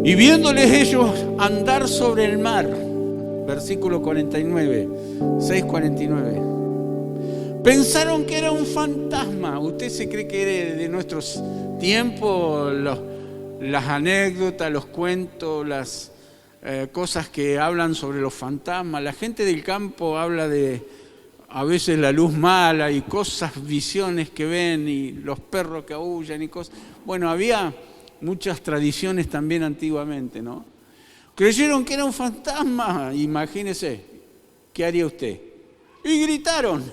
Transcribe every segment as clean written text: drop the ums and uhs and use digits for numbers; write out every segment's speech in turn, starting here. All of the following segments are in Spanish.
Y viéndoles ellos andar sobre el mar, versículo 49, 6:49, pensaron que era un fantasma. ¿Usted se cree que era de nuestros tiempos? Las anécdotas, los cuentos, las cosas que hablan sobre los fantasmas. La gente del campo habla de a veces la luz mala y cosas, visiones que ven y los perros que aullan y cosas. Bueno, había muchas tradiciones también antiguamente, ¿no? Creyeron que era un fantasma, imagínese, ¿qué haría usted? Y gritaron,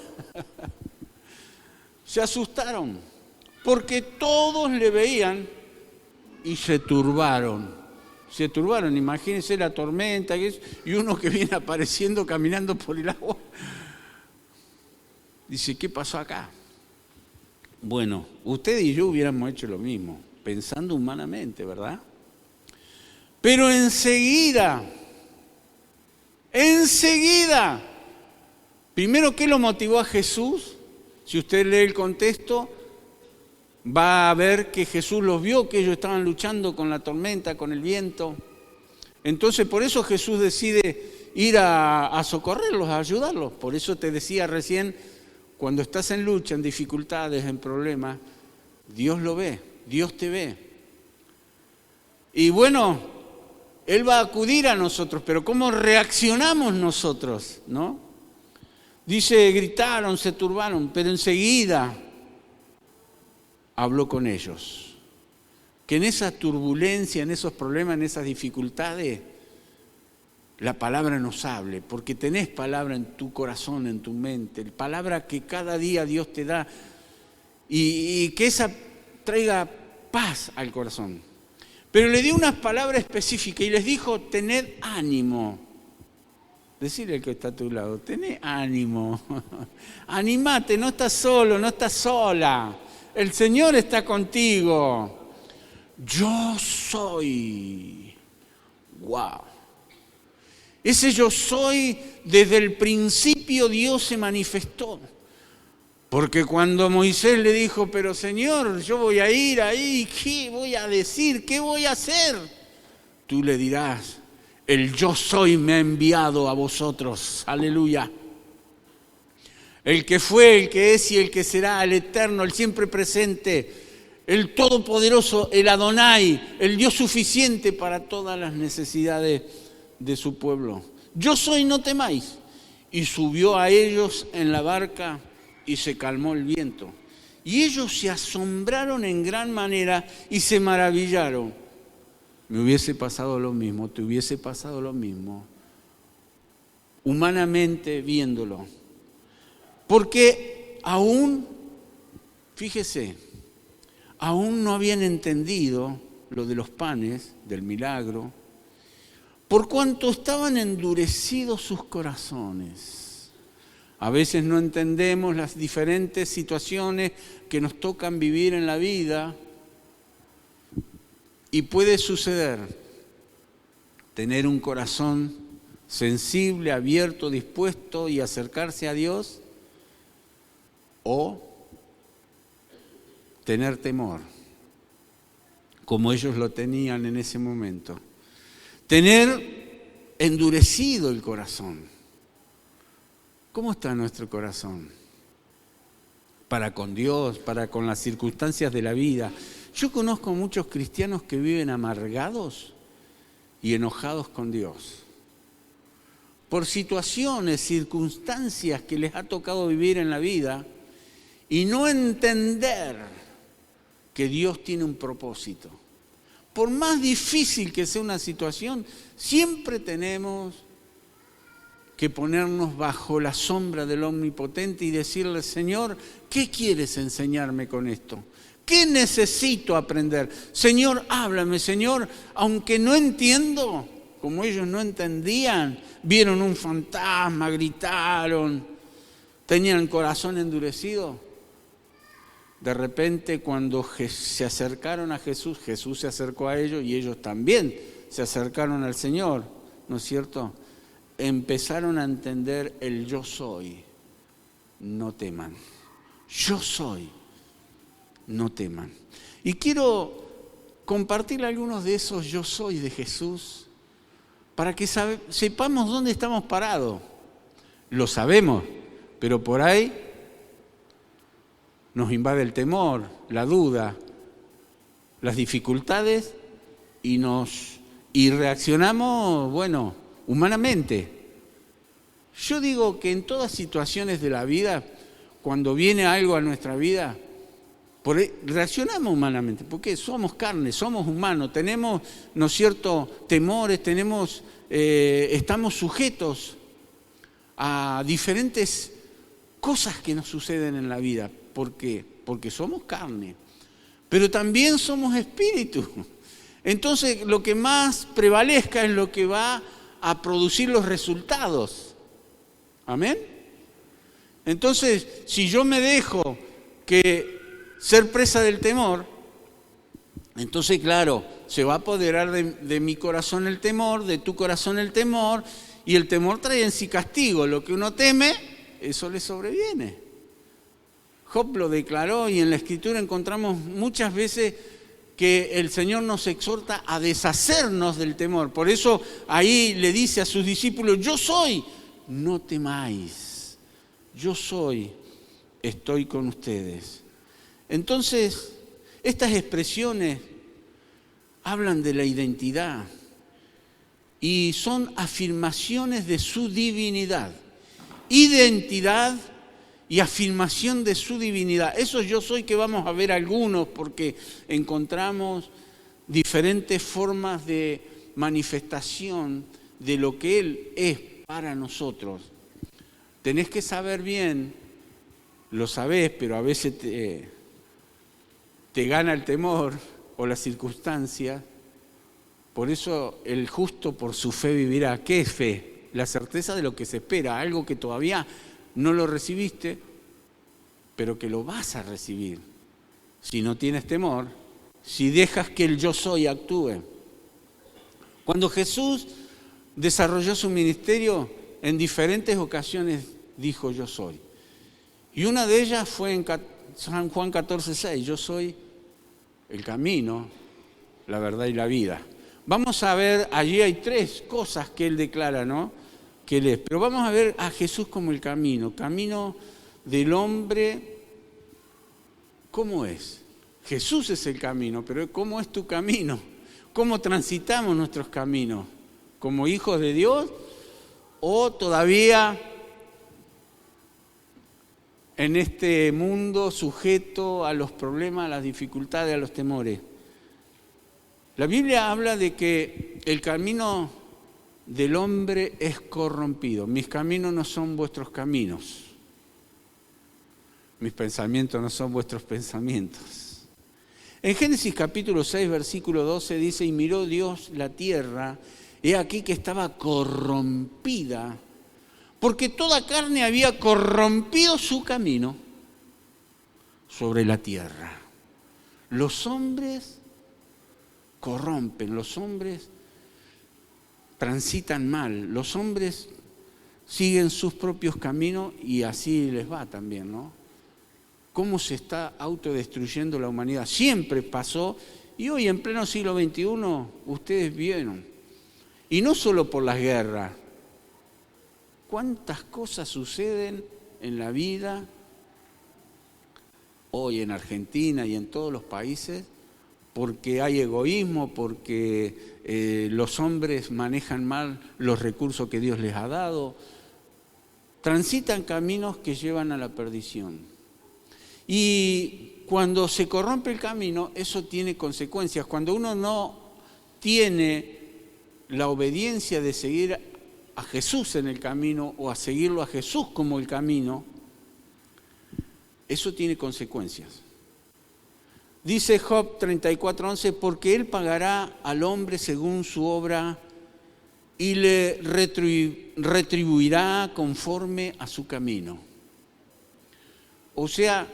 se asustaron, porque todos le veían y se turbaron. Se turbaron, imagínense la tormenta y uno que viene apareciendo caminando por el agua. Dice, ¿qué pasó acá? Bueno, usted y yo hubiéramos hecho lo mismo, pensando humanamente, ¿verdad? Pero enseguida, primero, ¿qué lo motivó a Jesús? Si usted lee el contexto, va a ver que Jesús los vio, que ellos estaban luchando con la tormenta, con el viento. Entonces, por eso Jesús decide ir a socorrerlos, a ayudarlos. Por eso te decía recién, cuando estás en lucha, en dificultades, en problemas, Dios lo ve, Dios te ve. Y bueno, Él va a acudir a nosotros, pero ¿cómo reaccionamos nosotros, no? Dice, gritaron, se turbaron, pero enseguida habló con ellos. Que en esa turbulencia, en esos problemas, en esas dificultades, la palabra nos hable, porque tenés palabra en tu corazón, en tu mente, palabra que cada día Dios te da y que esa traiga paz al corazón. Pero le dio unas palabras específicas y les dijo, tened ánimo. Decirle al que está a tu lado, tened ánimo, animate, no estás solo, no estás sola, el Señor está contigo. Yo soy. ¡Wow! Ese yo soy, desde el principio Dios se manifestó. Porque cuando Moisés le dijo, pero Señor, yo voy a ir ahí, ¿qué voy a decir? ¿Qué voy a hacer? Tú le dirás, el yo soy me ha enviado a vosotros. Aleluya. El que fue, el que es y el que será, el eterno, el siempre presente, el todopoderoso, el Adonai, el Dios suficiente para todas las necesidades de su pueblo. Yo soy, no temáis. Y subió a ellos en la barca y se calmó el viento. Y ellos se asombraron en gran manera y se maravillaron. Me hubiese pasado lo mismo, te hubiese pasado lo mismo, humanamente viéndolo. Porque aún, fíjese, aún no habían entendido lo de los panes, del milagro, por cuanto estaban endurecidos sus corazones. A veces no entendemos las diferentes situaciones que nos tocan vivir en la vida y puede suceder tener un corazón sensible, abierto, dispuesto y acercarse a Dios o tener temor, como ellos lo tenían en ese momento. Tener endurecido el corazón. ¿Cómo está nuestro corazón? Para con Dios, para con las circunstancias de la vida. Yo conozco muchos cristianos que viven amargados y enojados con Dios. Por situaciones, circunstancias que les ha tocado vivir en la vida y no entender que Dios tiene un propósito. Por más difícil que sea una situación, siempre tenemos que ponernos bajo la sombra del Omnipotente y decirle, Señor, ¿qué quieres enseñarme con esto? ¿Qué necesito aprender? Señor, háblame, Señor, aunque no entiendo, como ellos no entendían, vieron un fantasma, gritaron, tenían el corazón endurecido. De repente, cuando se acercaron a Jesús, Jesús se acercó a ellos y ellos también se acercaron al Señor, ¿no es cierto? Empezaron a entender el yo soy, no teman. Yo soy, no teman. Y quiero compartir algunos de esos yo soy de Jesús para que sepamos dónde estamos parados. Lo sabemos, pero por ahí nos invade el temor, la duda, las dificultades y reaccionamos, humanamente. Yo digo que en todas situaciones de la vida, cuando viene algo a nuestra vida, reaccionamos humanamente, porque somos carne, somos humanos, tenemos, ¿no es cierto?, temores, estamos sujetos a diferentes cosas que nos suceden en la vida. ¿Por qué? Porque somos carne, pero también somos espíritu. Entonces, lo que más prevalezca es lo que va a producir los resultados. ¿Amén? Entonces, si yo me dejo ser presa del temor, entonces, claro, se va a apoderar de mi corazón el temor, de tu corazón el temor, y el temor trae en sí castigo. Lo que uno teme, eso le sobreviene. Job lo declaró y en la Escritura encontramos muchas veces que el Señor nos exhorta a deshacernos del temor. Por eso ahí le dice a sus discípulos, yo soy, no temáis, yo soy, estoy con ustedes. Entonces, estas expresiones hablan de la identidad y son afirmaciones de su divinidad. Identidad y afirmación de su divinidad. Eso yo soy que vamos a ver algunos porque encontramos diferentes formas de manifestación de lo que Él es para nosotros. Tenés que saber bien, lo sabés, pero a veces te gana el temor o las circunstancias. Por eso el justo por su fe vivirá. ¿Qué es fe? La certeza de lo que se espera, algo que todavía no lo recibiste, pero que lo vas a recibir. Si no tienes temor, si dejas que el yo soy actúe. Cuando Jesús desarrolló su ministerio, en diferentes ocasiones dijo yo soy. Y una de ellas fue en San Juan 14:6, yo soy el camino, la verdad y la vida. Vamos a ver, allí hay 3 cosas que Él declara, ¿no?, que Él es. Pero vamos a ver a Jesús como el camino del hombre. ¿Cómo es? Jesús es el camino, pero ¿cómo es tu camino? ¿Cómo transitamos nuestros caminos? ¿Como hijos de Dios o todavía en este mundo sujeto a los problemas, a las dificultades, a los temores? La Biblia habla de que el camino del hombre es corrompido. Mis caminos no son vuestros caminos. Mis pensamientos no son vuestros pensamientos. En Génesis capítulo 6, versículo 12 dice, y miró Dios la tierra, he aquí que estaba corrompida, porque toda carne había corrompido su camino sobre la tierra. Los hombres corrompen, los hombres transitan mal, los hombres siguen sus propios caminos y así les va también, ¿no? Cómo se está autodestruyendo la humanidad. Siempre pasó y hoy en pleno siglo XXI ustedes vieron. Y no solo por las guerras. ¿Cuántas cosas suceden en la vida hoy en Argentina y en todos los países? Porque hay egoísmo, porque los hombres manejan mal los recursos que Dios les ha dado. Transitan caminos que llevan a la perdición. Y cuando se corrompe el camino, eso tiene consecuencias. Cuando uno no tiene la obediencia de seguir a Jesús en el camino o a seguirlo a Jesús como el camino, eso tiene consecuencias. Dice Job 34:11, porque Él pagará al hombre según su obra y le retribuirá conforme a su camino. O sea,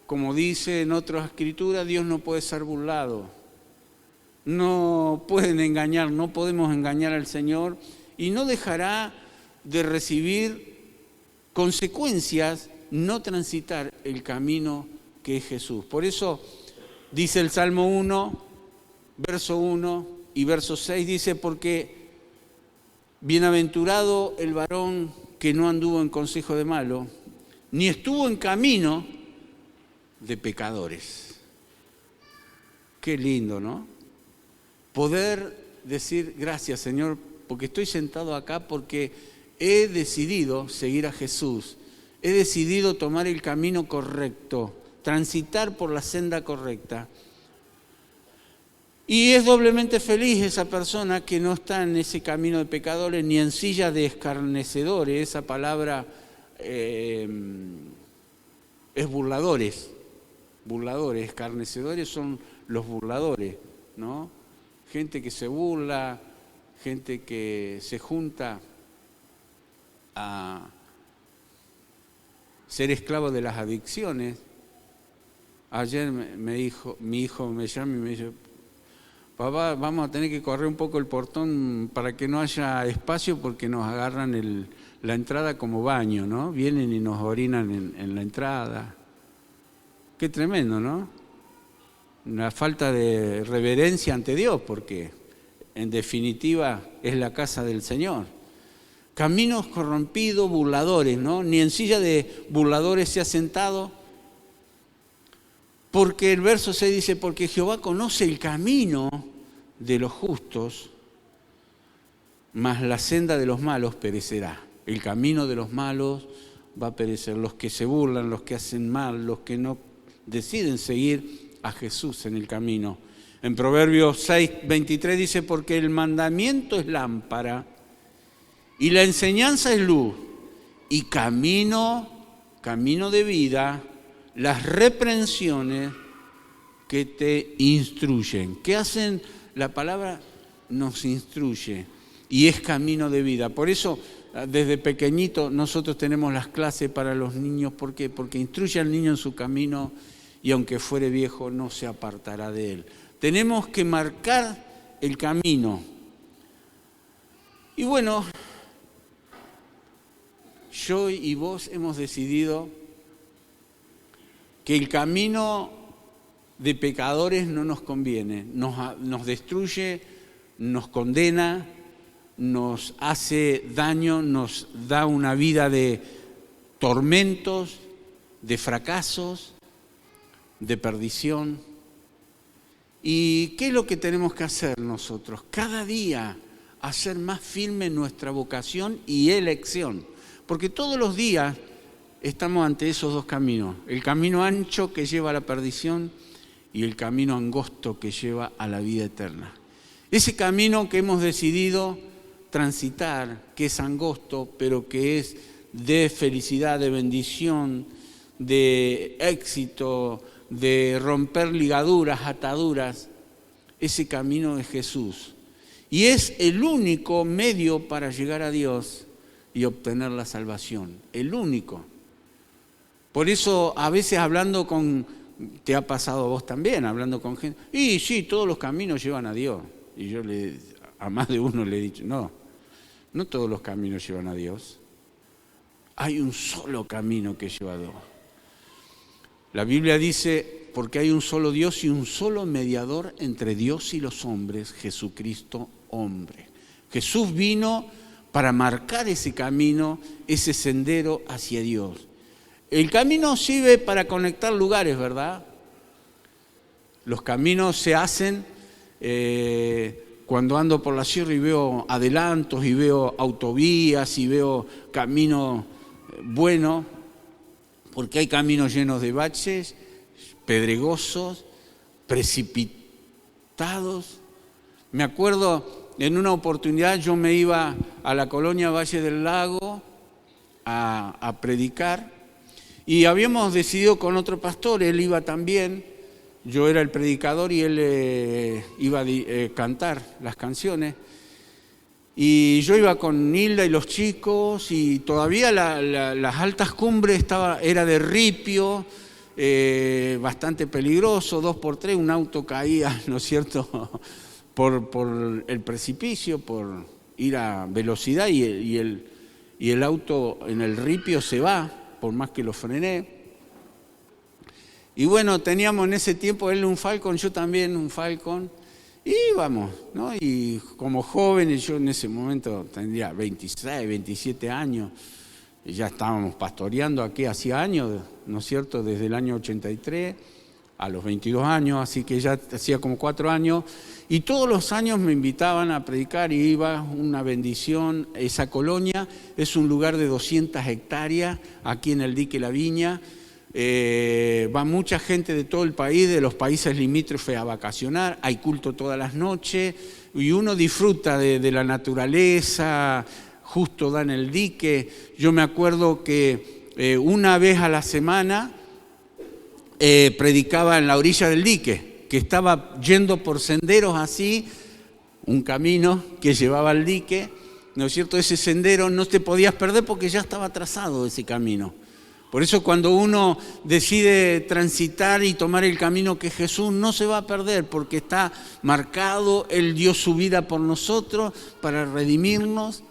como dice en otras escrituras, Dios no puede ser burlado. No pueden engañar, no podemos engañar al Señor y no dejará de recibir consecuencias no transitar el camino que es Jesús. Por eso dice el Salmo 1, verso 1 y verso 6 dice, porque bienaventurado el varón que no anduvo en consejo de malo, ni estuvo en camino de pecadores. Qué lindo, ¿no? Poder decir, gracias Señor, porque estoy sentado acá porque he decidido seguir a Jesús. He decidido tomar el camino correcto, transitar por la senda correcta. Y es doblemente feliz esa persona que no está en ese camino de pecadores ni en silla de escarnecedores. Esa palabra es burladores. Burladores, escarnecedores son los burladores, ¿no? Gente que se burla, gente que se junta a ser esclavo de las adicciones. Ayer mi hijo me llama y me dice, papá, vamos a tener que correr un poco el portón para que no haya espacio porque nos agarran la entrada como baño, ¿no? Vienen y nos orinan en la entrada. Qué tremendo, ¿no? Una falta de reverencia ante Dios, porque en definitiva es la casa del Señor. Caminos corrompidos, burladores, ¿no? Ni en silla de burladores se ha sentado. Porque el verso 6 dice, porque Jehová conoce el camino de los justos, mas la senda de los malos perecerá. El camino de los malos va a perecer. Los que se burlan, los que hacen mal, los que no deciden seguir a Jesús en el camino. En Proverbios 6, 23 dice, porque el mandamiento es lámpara y la enseñanza es luz y camino de vida, las reprensiones que te instruyen. ¿Qué hacen? La palabra nos instruye y es camino de vida. Por eso, desde pequeñito, nosotros tenemos las clases para los niños. ¿Por qué? Porque instruye al niño en su camino y aunque fuere viejo, no se apartará de él. Tenemos que marcar el camino. Y bueno, yo y vos hemos decidido que el camino de pecadores no nos conviene, nos destruye, nos condena, nos hace daño, nos da una vida de tormentos, de fracasos, de perdición. ¿Y qué es lo que tenemos que hacer nosotros? Cada día hacer más firme nuestra vocación y elección, porque todos los días estamos ante esos dos caminos, el camino ancho que lleva a la perdición y el camino angosto que lleva a la vida eterna. Ese camino que hemos decidido transitar, que es angosto, pero que es de felicidad, de bendición, de éxito, de romper ligaduras, ataduras, ese camino es Jesús. Y es el único medio para llegar a Dios y obtener la salvación, el único. Por eso a veces hablando te ha pasado a vos también, hablando con gente, y sí, todos los caminos llevan a Dios. Y yo a más de uno le he dicho, no todos los caminos llevan a Dios. Hay un solo camino que lleva a Dios. La Biblia dice, porque hay un solo Dios y un solo mediador entre Dios y los hombres, Jesucristo hombre. Jesús vino para marcar ese camino, ese sendero hacia Dios. El camino sirve para conectar lugares, ¿verdad? Los caminos se hacen cuando ando por la sierra y veo adelantos y veo autovías y veo caminos buenos, porque hay caminos llenos de baches, pedregosos, precipitados. Me acuerdo, en una oportunidad yo me iba a la colonia Valle del Lago a predicar y habíamos decidido con otro pastor, él iba también, yo era el predicador y él iba a cantar las canciones. Y yo iba con Nilda y los chicos y todavía las altas cumbres era de ripio, bastante peligroso, 2x3, un auto caía, ¿no es cierto?, por el precipicio, por ir a velocidad y el auto en el ripio se va, por más que lo frené. Y bueno, teníamos en ese tiempo él un Falcon, yo también un Falcon. íbamos, ¿no? Y como jóvenes, yo en ese momento tendría 26, 27 años, y ya estábamos pastoreando aquí hacía años, ¿no es cierto?, desde el año 83 a los 22 años, así que ya hacía como 4 años, y todos los años me invitaban a predicar y iba, una bendición. Esa colonia es un lugar de 200 hectáreas, aquí en el dique La Viña. Va mucha gente de todo el país, de los países limítrofes a vacacionar, hay culto todas las noches y uno disfruta de la naturaleza, justo da en el dique. Yo me acuerdo que una vez a la semana predicaba en la orilla del dique, que estaba yendo por senderos así, un camino que llevaba al dique, ¿no es cierto? Ese sendero no te podías perder porque ya estaba trazado ese camino. Por eso cuando uno decide transitar y tomar el camino que Jesús, no se va a perder porque está marcado, Él dio su vida por nosotros para redimirnos.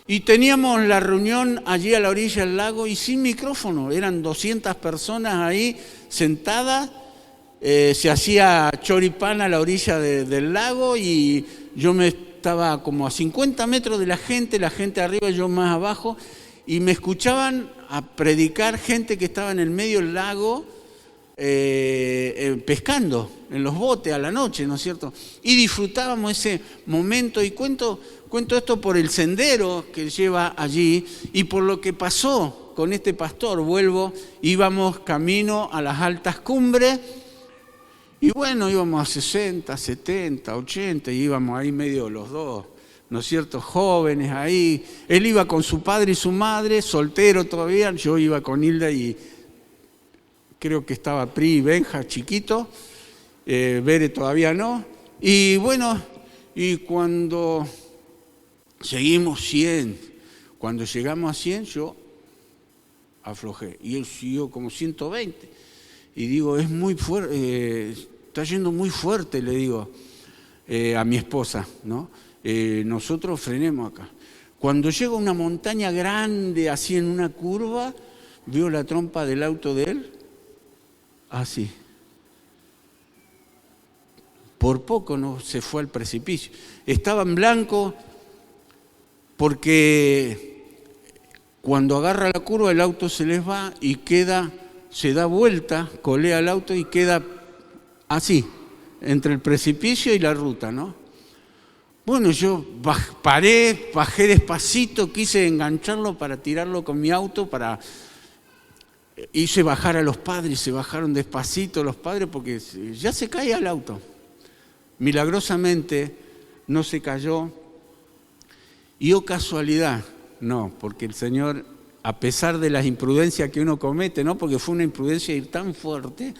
Y teníamos la reunión allí a la orilla del lago y sin micrófono, eran 200 personas ahí sentadas, se hacía choripán a la orilla del lago y yo me estaba como a 50 metros de la gente arriba, yo más abajo, y me escuchaban a predicar gente que estaba en el medio del lago pescando en los botes a la noche, ¿no es cierto? Y disfrutábamos ese momento y cuento esto por el sendero que lleva allí y por lo que pasó con este pastor. Íbamos camino a las altas cumbres y bueno, íbamos a 60, 70, 80 y íbamos ahí medio los dos, ¿no es cierto?, jóvenes ahí. Él iba con su padre y su madre, soltero todavía, yo iba con Hilda y creo que estaba Pri y Benja, chiquito, Bere todavía no. Y bueno, y cuando seguimos 100, cuando llegamos a 100 yo aflojé y él siguió como 120. Y digo, es muy fuerte, está yendo muy fuerte, le digo a mi esposa, ¿no? Nosotros frenemos acá. Cuando llega a una montaña grande, así en una curva, veo la trompa del auto de él, así. Por poco no se fue al precipicio. Estaba en blanco porque cuando agarra la curva el auto se les va y queda, se da vuelta, colea el auto y queda así, entre el precipicio y la ruta, ¿no? Bueno, yo paré, bajé despacito, quise engancharlo para tirarlo con mi auto, hice bajar a los padres, se bajaron despacito los padres porque ya se caía el auto. Milagrosamente no se cayó. Y casualidad, no, porque el Señor, a pesar de las imprudencias que uno comete, no, porque fue una imprudencia ir tan fuerte,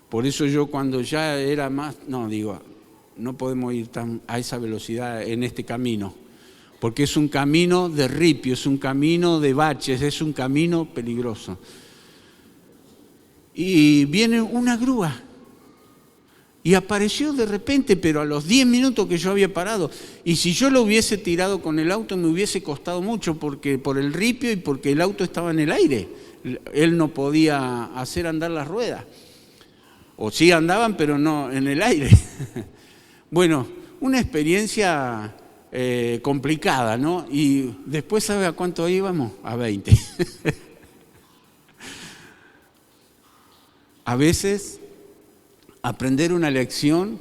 por eso yo cuando ya era más, no podemos ir a esa velocidad en este camino, porque es un camino de ripio, es un camino de baches, es un camino peligroso. Y viene una grúa y apareció de repente, pero a los 10 minutos que yo había parado. Y si yo lo hubiese tirado con el auto me hubiese costado mucho porque por el ripio y porque el auto estaba en el aire. Él no podía hacer andar las ruedas. O sí andaban, pero no en el aire. Bueno, una experiencia complicada, ¿no? Y después, ¿sabe a cuánto íbamos? A 20. A veces aprender una lección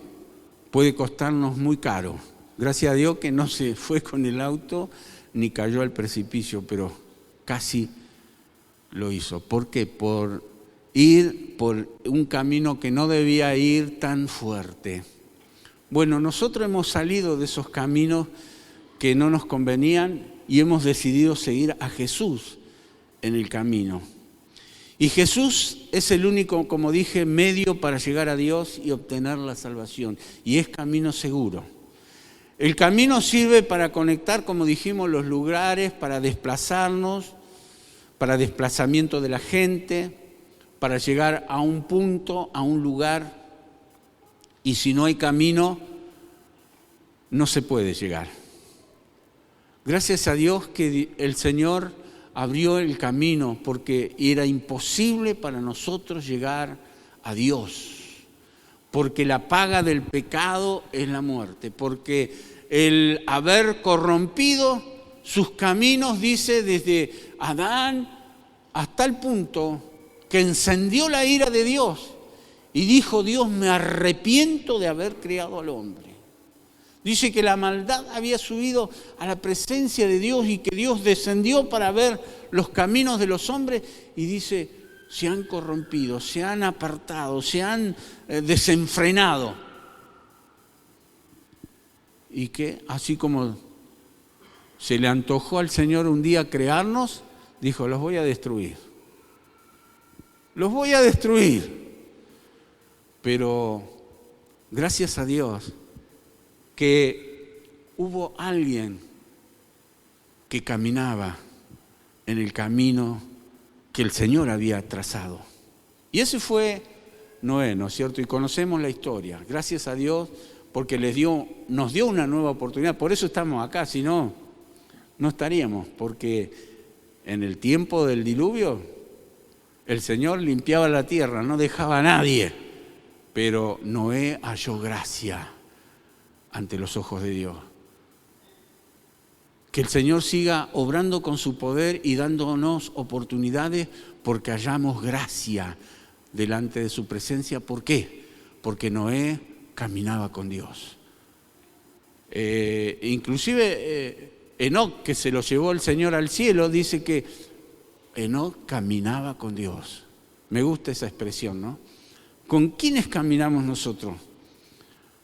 puede costarnos muy caro. Gracias a Dios que no se fue con el auto ni cayó al precipicio, pero casi lo hizo. ¿Por qué? Por ir por un camino que no debía ir tan fuerte. Bueno, nosotros hemos salido de esos caminos que no nos convenían y hemos decidido seguir a Jesús en el camino. Y Jesús es el único, como dije, medio para llegar a Dios y obtener la salvación. Y es camino seguro. El camino sirve para conectar, como dijimos, los lugares, para desplazarnos, para desplazamiento de la gente, para llegar a un punto, a un lugar. Y si no hay camino, no se puede llegar. Gracias a Dios que el Señor abrió el camino porque era imposible para nosotros llegar a Dios. porque la paga del pecado es la muerte, porque el haber corrompido sus caminos, dice, desde Adán hasta el punto que encendió la ira de Dios y dijo: Dios, me arrepiento de haber creado al hombre. Dice que la maldad había subido a la presencia de Dios y que Dios descendió para ver los caminos de los hombres, y dice: se han corrompido, se han apartado, se han desenfrenado. Y que así como se le antojó al Señor un día crearnos, dijo: los voy a destruir. Los voy a destruir. Pero gracias a Dios que hubo alguien que caminaba en el camino que el Señor había trazado. Y ese fue Noé, ¿no es cierto? Y conocemos la historia. Gracias a Dios, porque nos dio una nueva oportunidad. Por eso estamos acá, si no, no estaríamos. Porque en el tiempo del diluvio, el Señor limpiaba la tierra, no dejaba a nadie. Pero Noé halló gracia ante los ojos de Dios. Que el Señor siga obrando con su poder y dándonos oportunidades, porque hallamos gracia delante de su presencia. ¿Por qué? Porque Noé caminaba con Dios. Inclusive Enoc, que se lo llevó el Señor al cielo, dice que Enoc caminaba con Dios. Me gusta esa expresión, ¿no? ¿Con quiénes caminamos nosotros?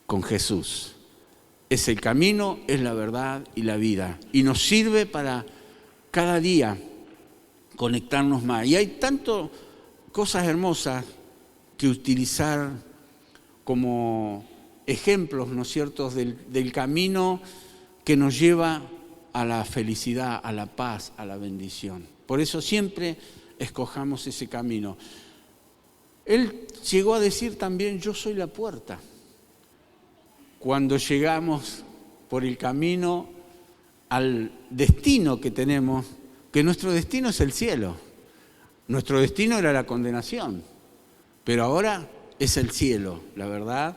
Con Jesús. Es el camino, es la verdad y la vida. Y nos sirve para cada día conectarnos más. Y hay tantas cosas hermosas que utilizar como ejemplos, ¿no es cierto?, del camino que nos lleva a la felicidad, a la paz, a la bendición. Por eso siempre escojamos ese camino. Él llegó a decir también: yo soy la puerta. Cuando llegamos por el camino al destino que tenemos, que nuestro destino es el cielo. Nuestro destino era la condenación, pero ahora es el cielo, la verdad.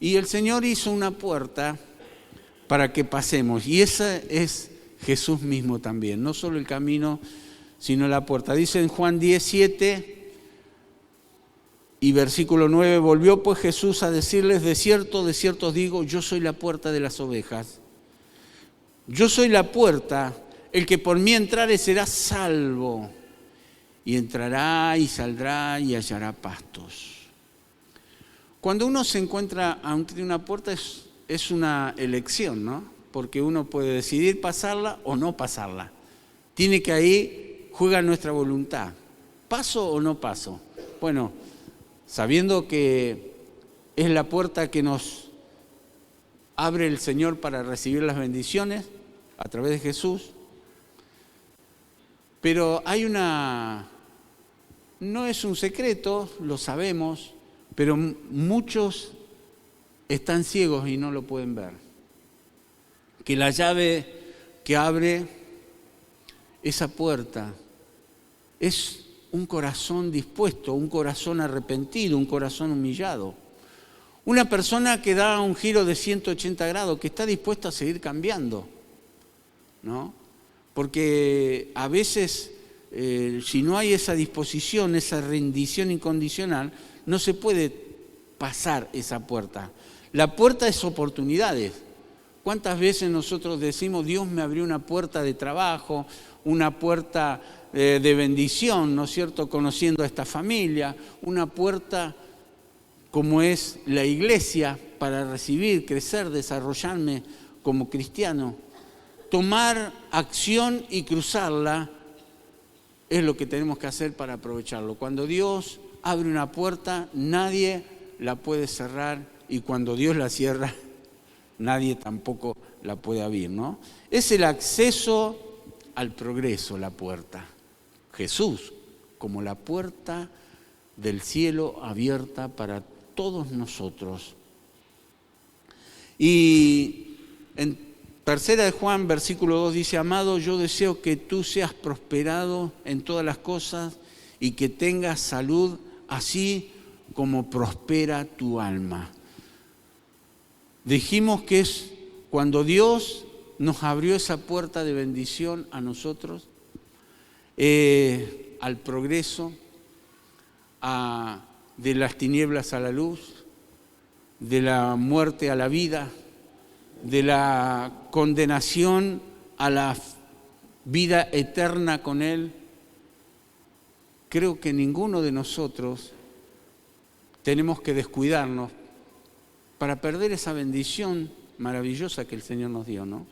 Y el Señor hizo una puerta para que pasemos, y esa es Jesús mismo también, no solo el camino, sino la puerta. Dice en Juan 10:7 y versículo 9: volvió pues Jesús a decirles: de cierto os digo, yo soy la puerta de las ovejas. Yo soy la puerta, el que por mí entrare será salvo, y entrará y saldrá y hallará pastos. Cuando uno se encuentra ante una puerta es una elección, ¿no? Porque uno puede decidir pasarla o no pasarla. Tiene que ahí juega nuestra voluntad. ¿Paso o no paso? Bueno, sabiendo que es la puerta que nos abre el Señor para recibir las bendiciones a través de Jesús. Pero no es un secreto, lo sabemos, pero muchos están ciegos y no lo pueden ver. Que la llave que abre esa puerta es un corazón dispuesto, un corazón arrepentido, un corazón humillado. Una persona que da un giro de 180 grados, que está dispuesta a seguir cambiando, ¿no? Porque a veces, si no hay esa disposición, esa rendición incondicional, no se puede pasar esa puerta. La puerta es oportunidades. ¿Cuántas veces nosotros decimos: Dios me abrió una puerta de trabajo, una puerta de bendición, ¿no es cierto?, conociendo a esta familia, una puerta como es la iglesia para recibir, crecer, desarrollarme como cristiano? Tomar acción y cruzarla es lo que tenemos que hacer para aprovecharlo. Cuando Dios abre una puerta, nadie la puede cerrar, y cuando Dios la cierra, nadie tampoco la puede abrir, ¿no? Es el acceso al progreso, la puerta. Jesús como la puerta del cielo abierta para todos nosotros. Y en 3 de Juan, versículo 2 dice: amado, yo deseo que tú seas prosperado en todas las cosas y que tengas salud, así como prospera tu alma. Dijimos que es cuando Dios nos abrió esa puerta de bendición a nosotros, al progreso, de las tinieblas a la luz, de la muerte a la vida, de la condenación a la vida eterna con Él. Creo que ninguno de nosotros tenemos que descuidarnos para perder esa bendición maravillosa que el Señor nos dio, ¿no?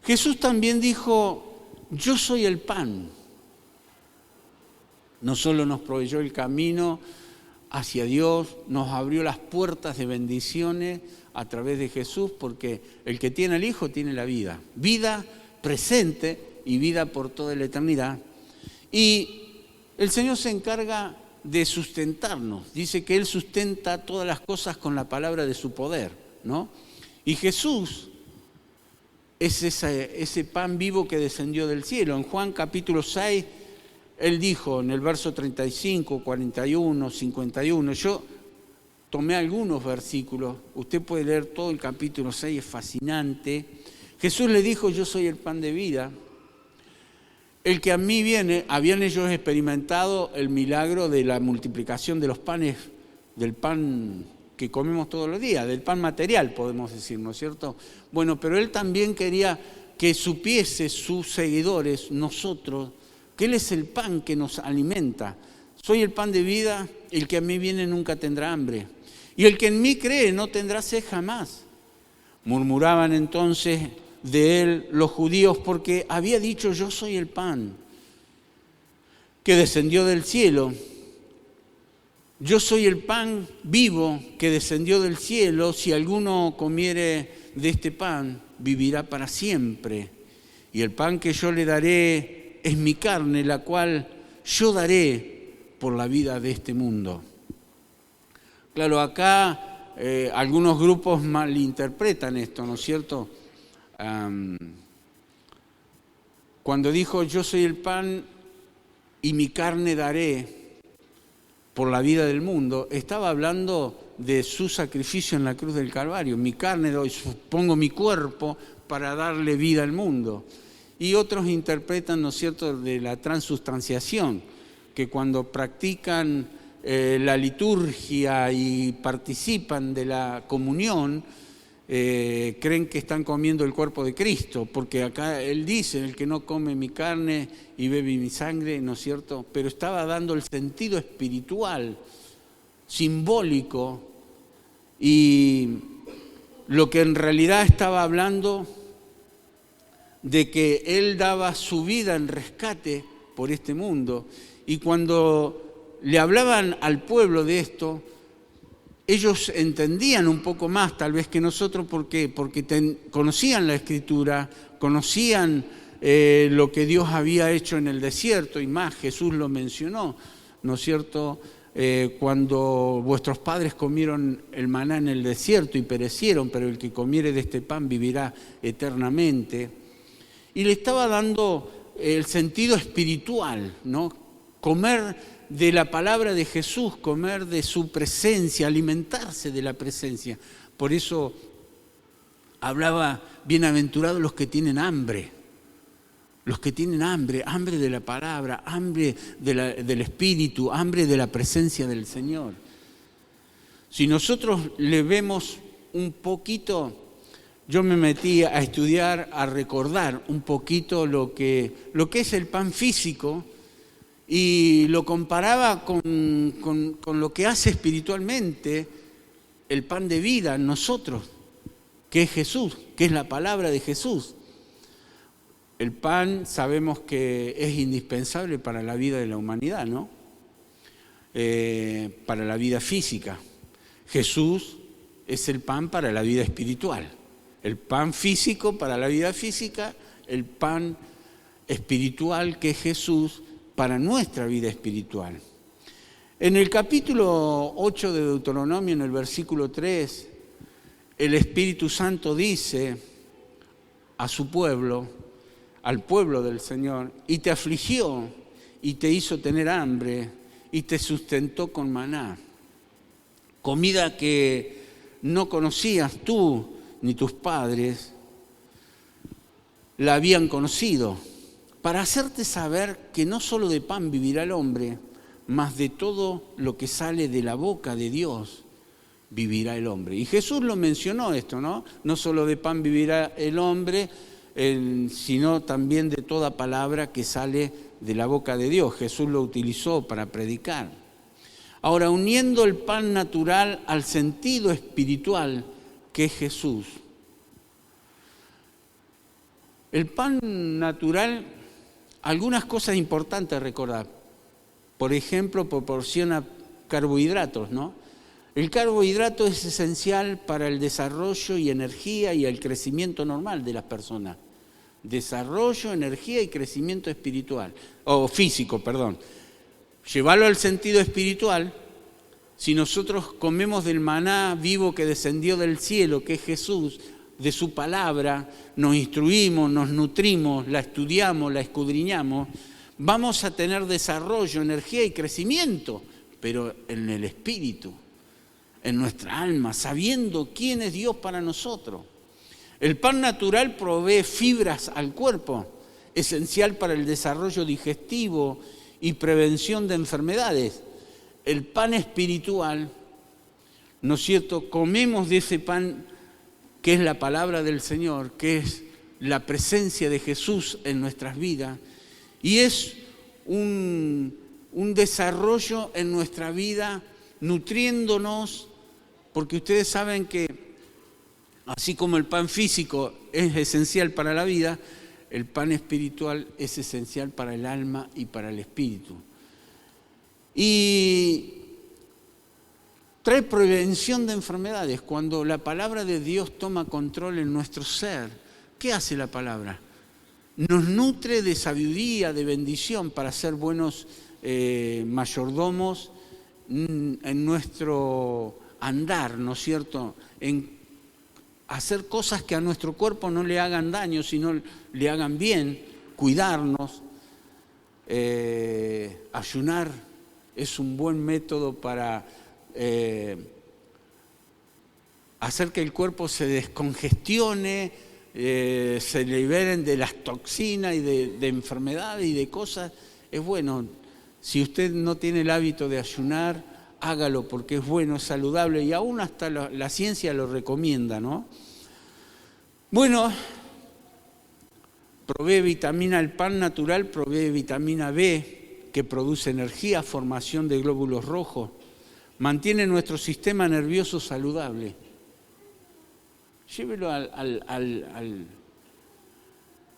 Jesús también dijo, yo soy el pan. No solo nos proveyó el camino hacia Dios, nos abrió las puertas de bendiciones a través de Jesús, porque el que tiene al Hijo tiene la vida. Vida presente y vida por toda la eternidad. Y el Señor se encarga de sustentarnos. Dice que Él sustenta todas las cosas con la palabra de su poder, ¿no? Y Jesús es ese pan vivo que descendió del cielo. En Juan capítulo 6, Él dijo en el verso 35, 41, 51, yo tomé algunos versículos, usted puede leer todo el capítulo 6, es fascinante. Jesús le dijo, yo soy el pan de vida. El que a mí viene, habían ellos experimentado el milagro de la multiplicación de los panes, del pan que comemos todos los días, del pan material, podemos decir, ¿no es cierto? Bueno, pero Él también quería que supiese sus seguidores, nosotros, que Él es el pan que nos alimenta. Soy el pan de vida, el que a mí viene nunca tendrá hambre. Y el que en mí cree no tendrá sed jamás. Murmuraban entonces de Él los judíos porque había dicho, yo soy el pan que descendió del cielo. Yo soy el pan vivo que descendió del cielo. Si alguno comiere de este pan, vivirá para siempre. Y el pan que yo le daré es mi carne, la cual yo daré por la vida de este mundo. Claro, acá algunos grupos malinterpretan esto, ¿no es cierto? Cuando dijo, yo soy el pan y mi carne daré por la vida del mundo, estaba hablando de su sacrificio en la cruz del Calvario. Mi carne doy, pongo mi cuerpo para darle vida al mundo. Y otros interpretan, ¿no es cierto?, de la transustanciación, que cuando practican la liturgia y participan de la comunión, creen que están comiendo el cuerpo de Cristo, porque acá Él dice, el que no come mi carne y bebe mi sangre, ¿no es cierto?, pero estaba dando el sentido espiritual, simbólico, y lo que en realidad estaba hablando de que Él daba su vida en rescate por este mundo. Y cuando le hablaban al pueblo de esto, ellos entendían un poco más tal vez que nosotros. ¿Por qué? Porque conocían la Escritura, conocían lo que Dios había hecho en el desierto, y más, Jesús lo mencionó, ¿no es cierto?, cuando vuestros padres comieron el maná en el desierto y perecieron, pero el que comiere de este pan vivirá eternamente. Y le estaba dando el sentido espiritual, ¿no? Comer de la palabra de Jesús, comer de su presencia, alimentarse de la presencia. Por eso hablaba, bienaventurados los que tienen hambre. Los que tienen hambre, hambre de la palabra, hambre del Espíritu, hambre de la presencia del Señor. Si nosotros le vemos un poquito, yo me metí a estudiar, a recordar un poquito lo que es el pan físico, y lo comparaba con lo que hace espiritualmente el pan de vida en nosotros, que es Jesús, que es la palabra de Jesús. El pan sabemos que es indispensable para la vida de la humanidad, ¿no? Para la vida física. Jesús es el pan para la vida espiritual. El pan físico para la vida física, el pan espiritual que es Jesús para nuestra vida espiritual. En el capítulo 8 de Deuteronomio, en el versículo 3, el Espíritu Santo dice a su pueblo, al pueblo del Señor, y te afligió y te hizo tener hambre y te sustentó con maná. Comida que no conocías tú ni tus padres la habían conocido, para hacerte saber que no solo de pan vivirá el hombre, mas de todo lo que sale de la boca de Dios vivirá el hombre. Y Jesús lo mencionó esto, ¿no? No solo de pan vivirá el hombre, sino también de toda palabra que sale de la boca de Dios. Jesús lo utilizó para predicar. Ahora, uniendo el pan natural al sentido espiritual que es Jesús. El pan natural, algunas cosas importantes a recordar. Por ejemplo, proporciona carbohidratos, ¿no? El carbohidrato es esencial para el desarrollo y energía y el crecimiento normal de las personas. Desarrollo, energía y crecimiento espiritual, o físico, perdón. Llevarlo al sentido espiritual, si nosotros comemos del maná vivo que descendió del cielo, que es Jesús, de su palabra, nos instruimos, nos nutrimos, la estudiamos, la escudriñamos, vamos a tener desarrollo, energía y crecimiento, pero en el espíritu, en nuestra alma, sabiendo quién es Dios para nosotros. El pan natural provee fibras al cuerpo, esencial para el desarrollo digestivo y prevención de enfermedades. El pan espiritual, ¿no es cierto? Comemos de ese pan que es la palabra del Señor, que es la presencia de Jesús en nuestras vidas, y es un desarrollo en nuestra vida, nutriéndonos, porque ustedes saben que así como el pan físico es esencial para la vida, el pan espiritual es esencial para el alma y para el espíritu. Y trae prevención de enfermedades. Cuando la palabra de Dios toma control en nuestro ser, ¿qué hace la palabra? Nos nutre de sabiduría, de bendición para ser buenos mayordomos en nuestro andar, ¿no es cierto? En hacer cosas que a nuestro cuerpo no le hagan daño, sino le hagan bien, cuidarnos. Ayunar es un buen método para hacer que el cuerpo se descongestione, se liberen de las toxinas y de enfermedades y de cosas. Es bueno, si usted no tiene el hábito de ayunar, hágalo porque es bueno, es saludable y aún hasta la ciencia lo recomienda, ¿no? Bueno, provee vitamina, el pan natural provee vitamina B que produce energía, formación de glóbulos rojos, mantiene nuestro sistema nervioso saludable. Llévelo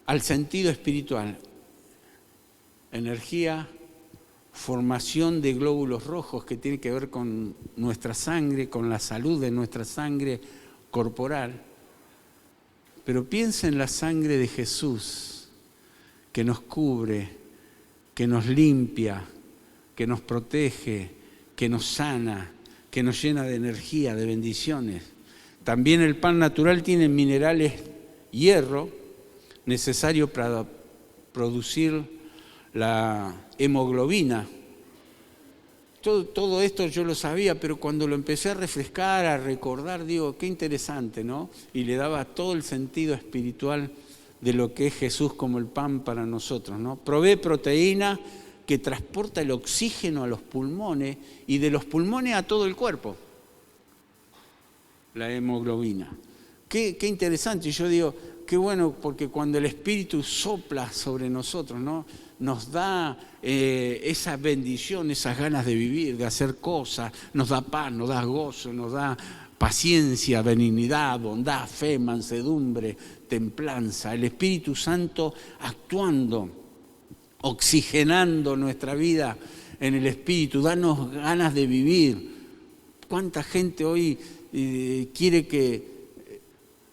al sentido espiritual. Energía, formación de glóbulos rojos que tiene que ver con nuestra sangre, con la salud de nuestra sangre corporal. Pero piensa en la sangre de Jesús que nos cubre, que nos limpia, que nos protege, que nos sana, que nos llena de energía, de bendiciones. También el pan natural tiene minerales, hierro, necesario para producir la hemoglobina. Todo esto yo lo sabía, pero cuando lo empecé a refrescar, a recordar, digo, qué interesante, ¿no? Y le daba todo el sentido espiritual de lo que es Jesús como el pan para nosotros, ¿no? Provee proteína que transporta el oxígeno a los pulmones y de los pulmones a todo el cuerpo. La hemoglobina. Qué interesante. Y yo digo, qué bueno, porque cuando el Espíritu sopla sobre nosotros, ¿no? Nos da esa bendición, esas ganas de vivir, de hacer cosas, nos da paz, nos da gozo, nos da paciencia, benignidad, bondad, fe, mansedumbre, templanza. El Espíritu Santo actuando, oxigenando nuestra vida en el Espíritu, danos ganas de vivir. ¿Cuánta gente hoy quiere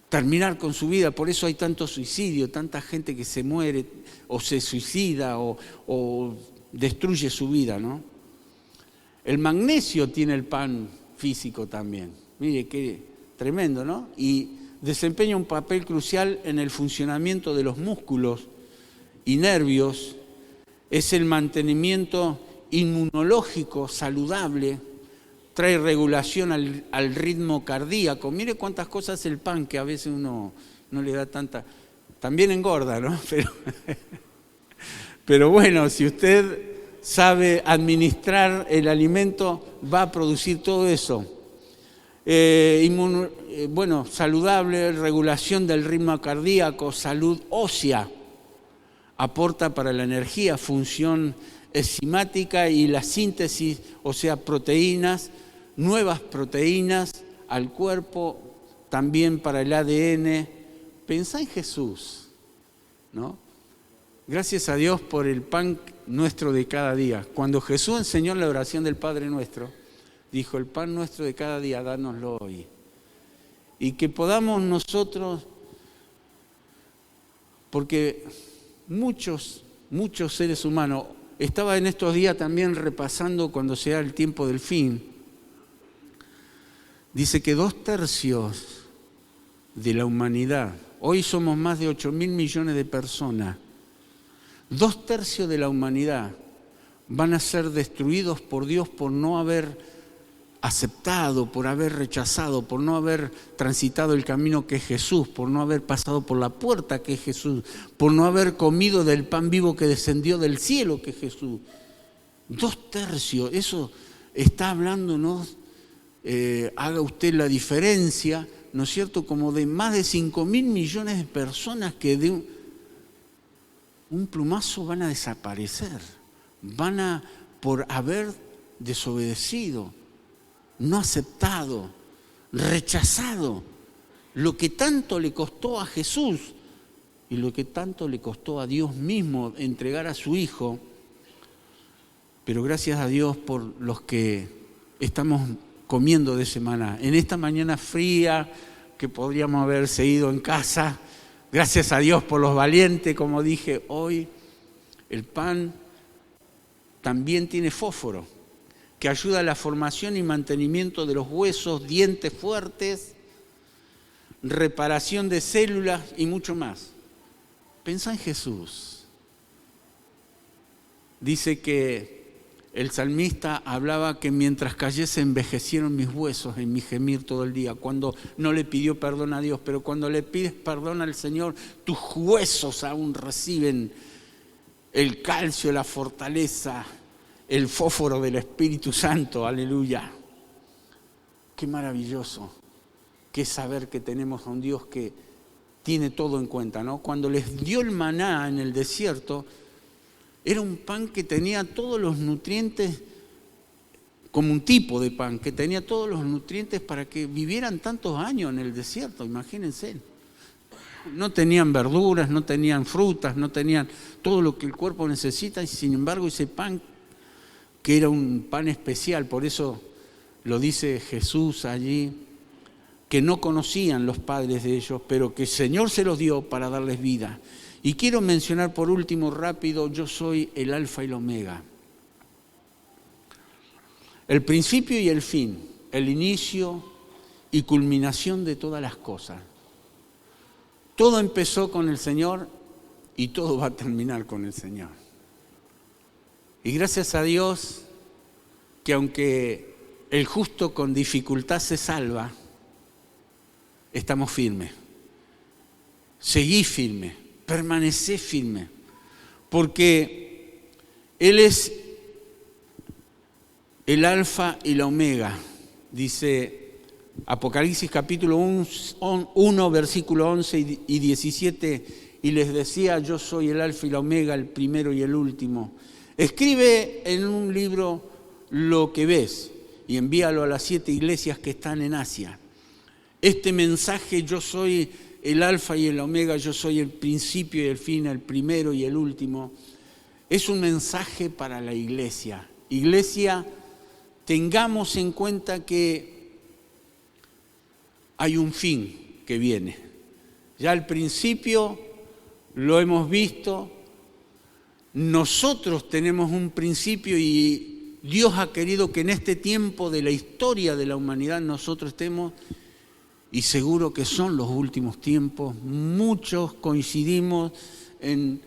terminar con su vida? Por eso hay tanto suicidio, tanta gente que se muere o se suicida o destruye su vida, ¿no? El magnesio tiene el pan físico también. Mire qué tremendo, ¿no? Y desempeña un papel crucial en el funcionamiento de los músculos y nervios. Es el mantenimiento inmunológico, saludable, trae regulación al ritmo cardíaco. Mire cuántas cosas el pan, que a veces uno no le da tanta... También engorda, ¿no? Pero bueno, si usted sabe administrar el alimento, va a producir todo eso. Saludable, regulación del ritmo cardíaco, salud ósea, aporta para la energía, función enzimática y la síntesis, o sea, proteínas, nuevas proteínas al cuerpo, también para el ADN. Pensá en Jesús, ¿no? Gracias a Dios por el pan nuestro de cada día. Cuando Jesús enseñó la oración del Padre Nuestro, dijo: el pan nuestro de cada día, dánoslo hoy. Y que podamos nosotros, porque muchos seres humanos, estaba en estos días también repasando cuando sea el tiempo del fin, dice que 2/3 de la humanidad, hoy somos más de 8.000 millones de personas, 2/3 de la humanidad van a ser destruidos por Dios por no haber aceptado, por haber rechazado, por no haber transitado el camino que es Jesús, por no haber pasado por la puerta que es Jesús, por no haber comido del pan vivo que descendió del cielo que es Jesús. 2/3, eso está hablándonos, haga usted la diferencia, ¿no es cierto?, como de más de 5.000 millones de personas que de un plumazo van a desaparecer, por haber desobedecido, no aceptado, rechazado lo que tanto le costó a Jesús y lo que tanto le costó a Dios mismo entregar a su Hijo. Pero gracias a Dios por los que estamos comiendo de semana. En esta mañana fría que podríamos haber seguido en casa, gracias a Dios por los valientes, como dije hoy, el pan también tiene fósforo, que ayuda a la formación y mantenimiento de los huesos, dientes fuertes, reparación de células y mucho más. Pensá en Jesús. Dice que el salmista hablaba que mientras callé se envejecieron mis huesos en mi gemir todo el día, cuando no le pidió perdón a Dios, pero cuando le pides perdón al Señor, tus huesos aún reciben el calcio, la fortaleza, el fósforo del Espíritu Santo, aleluya. Qué maravilloso, qué saber que tenemos a un Dios que tiene todo en cuenta, ¿no? Cuando les dio el maná en el desierto, era un pan que tenía todos los nutrientes, como un tipo de pan, que tenía todos los nutrientes para que vivieran tantos años en el desierto, imagínense. No tenían verduras, no tenían frutas, no tenían todo lo que el cuerpo necesita, y sin embargo ese pan, que era un pan especial, por eso lo dice Jesús allí, que no conocían los padres de ellos, pero que el Señor se los dio para darles vida. Y quiero mencionar por último rápido, yo soy el alfa y el omega. El principio y el fin, el inicio y culminación de todas las cosas. Todo empezó con el Señor y todo va a terminar con el Señor. Y gracias a Dios que aunque el justo con dificultad se salva, estamos firmes. Seguí firme, permanecé firme, porque Él es el alfa y la omega, dice Apocalipsis capítulo 1, versículo 11 y 17, y les decía: yo soy el alfa y la omega, el primero y el último. Escribe en un libro lo que ves y envíalo a las 7 iglesias que están en Asia. Este mensaje, yo soy el alfa y el omega, yo soy el principio y el fin, el primero y el último, es un mensaje para la iglesia. Iglesia, tengamos en cuenta que hay un fin que viene. Ya al principio lo hemos visto, nosotros tenemos un principio y Dios ha querido que en este tiempo de la historia de la humanidad nosotros estemos, y seguro que son los últimos tiempos. Muchos coincidimos en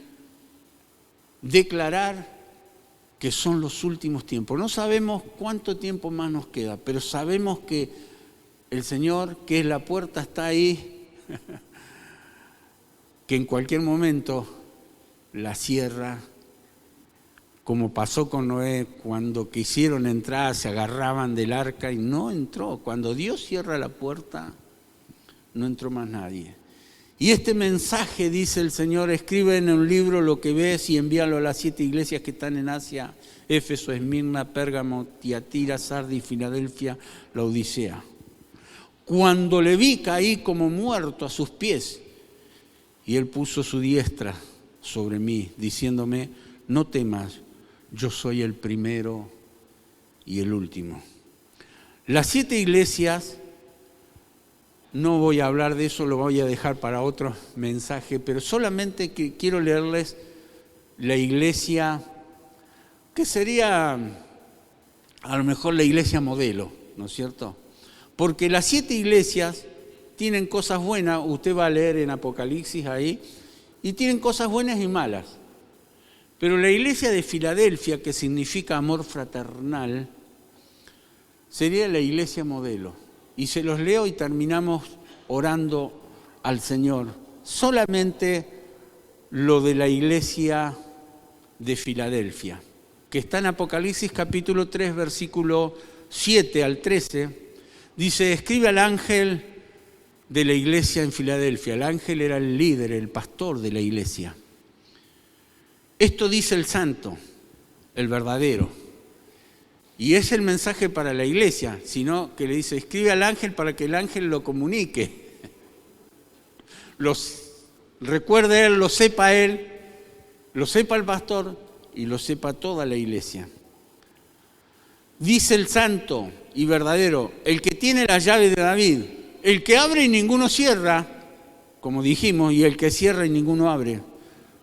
declarar que son los últimos tiempos. No sabemos cuánto tiempo más nos queda, pero sabemos que el Señor, que es la puerta, está ahí, que en cualquier momento la cierra, como pasó con Noé, cuando quisieron entrar, se agarraban del arca y no entró. Cuando Dios cierra la puerta, no entró más nadie. Y este mensaje, dice el Señor, escribe en un libro lo que ves y envíalo a las 7 iglesias que están en Asia: Éfeso, Esmirna, Pérgamo, Tiatira, Sardis, Filadelfia, la Odisea. Cuando le vi, caí como muerto a sus pies, y él puso su diestra sobre mí, diciéndome: no temas, yo soy el primero y el último. Las 7 iglesias, no voy a hablar de eso, lo voy a dejar para otro mensaje, pero solamente que quiero leerles la iglesia, que sería a lo mejor la iglesia modelo, ¿no es cierto? Porque las 7 iglesias tienen cosas buenas, usted va a leer en Apocalipsis ahí, y tienen cosas buenas y malas. Pero la iglesia de Filadelfia, que significa amor fraternal, sería la iglesia modelo. Y se los leo y terminamos orando al Señor. Solamente lo de la iglesia de Filadelfia, que está en Apocalipsis capítulo 3, versículo 7 al 13, dice: escribe al ángel de la iglesia en Filadelfia. El ángel era el líder, el pastor de la iglesia. Esto dice el santo, el verdadero. Y es el mensaje para la iglesia, sino que le dice: escribe al ángel para que el ángel lo comunique. Recuerde él, lo sepa él, lo sepa el pastor y lo sepa toda la iglesia. Dice el santo y verdadero, el que tiene la llave de David, el que abre y ninguno cierra, como dijimos, y el que cierra y ninguno abre.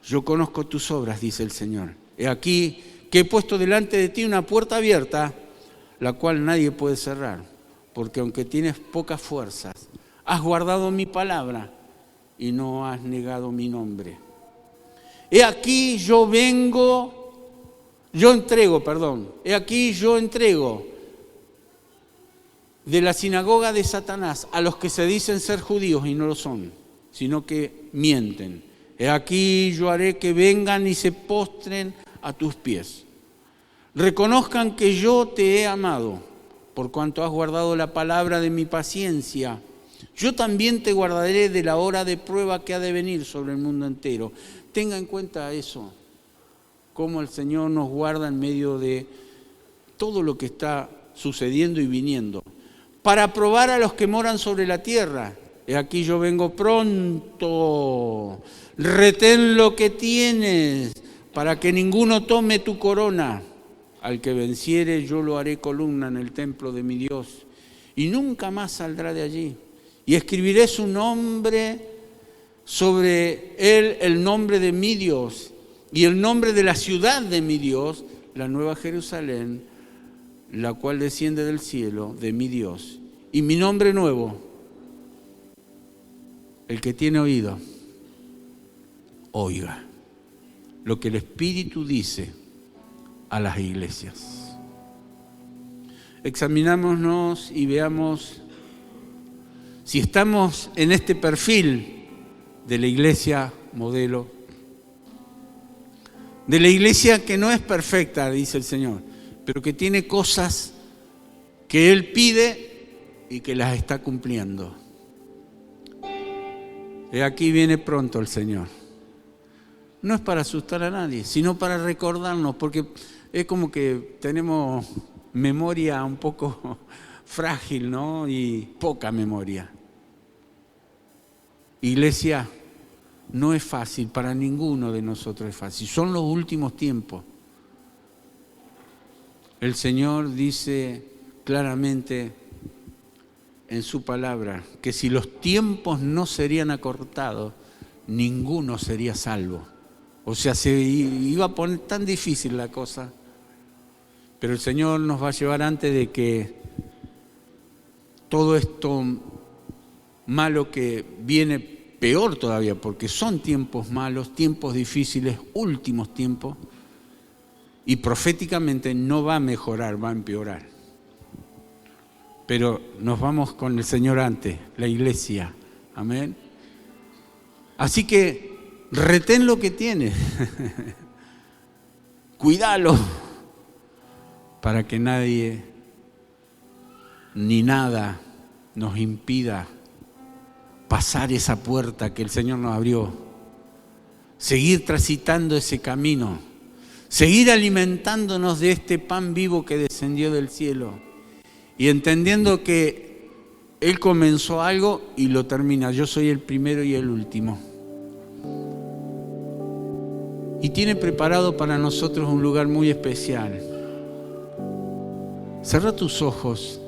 Yo conozco tus obras, dice el Señor. He aquí que he puesto delante de ti una puerta abierta, la cual nadie puede cerrar, porque aunque tienes pocas fuerzas, has guardado mi palabra y no has negado mi nombre. He aquí yo entrego de la sinagoga de Satanás a los que se dicen ser judíos y no lo son, sino que mienten. He aquí yo haré que vengan y se postren a tus pies. Reconozcan que yo te he amado, por cuanto has guardado la palabra de mi paciencia. Yo también te guardaré de la hora de prueba que ha de venir sobre el mundo entero. Tenga en cuenta eso, cómo el Señor nos guarda en medio de todo lo que está sucediendo y viniendo, para probar a los que moran sobre la tierra. He aquí yo vengo pronto. Retén lo que tienes, para que ninguno tome tu corona. Al que venciere yo lo haré columna en el templo de mi Dios, y nunca más saldrá de allí. Y escribiré su nombre sobre él, el nombre de mi Dios, y el nombre de la ciudad de mi Dios, la nueva Jerusalén, la cual desciende del cielo de mi Dios. Y mi nombre nuevo, el que tiene oído, oiga lo que el Espíritu dice a las iglesias. Examinámonos y veamos si estamos en este perfil de la iglesia modelo, de la iglesia que no es perfecta, dice el Señor, pero que tiene cosas que Él pide y que las está cumpliendo. He aquí viene pronto el Señor. No es para asustar a nadie, sino para recordarnos, porque es como que tenemos memoria un poco frágil, ¿no? Y poca memoria. Iglesia, no es fácil, para ninguno de nosotros es fácil. Son los últimos tiempos. El Señor dice claramente en su palabra que si los tiempos no serían acortados, ninguno sería salvo. O sea, se iba a poner tan difícil la cosa. Pero el Señor nos va a llevar antes de que todo esto malo que viene, peor todavía, porque son tiempos malos, tiempos difíciles, últimos tiempos. y proféticamente no va a mejorar, va a empeorar. Pero nos vamos con el Señor antes, la iglesia. Amén. Así que retén lo que tienes. Cuídalo para que nadie ni nada nos impida pasar esa puerta que el Señor nos abrió. Seguir transitando ese camino. Seguir alimentándonos de este pan vivo que descendió del cielo. Y entendiendo que Él comenzó algo y lo termina. Yo soy el primero y el último. Y tiene preparado para nosotros un lugar muy especial. Cerra tus ojos.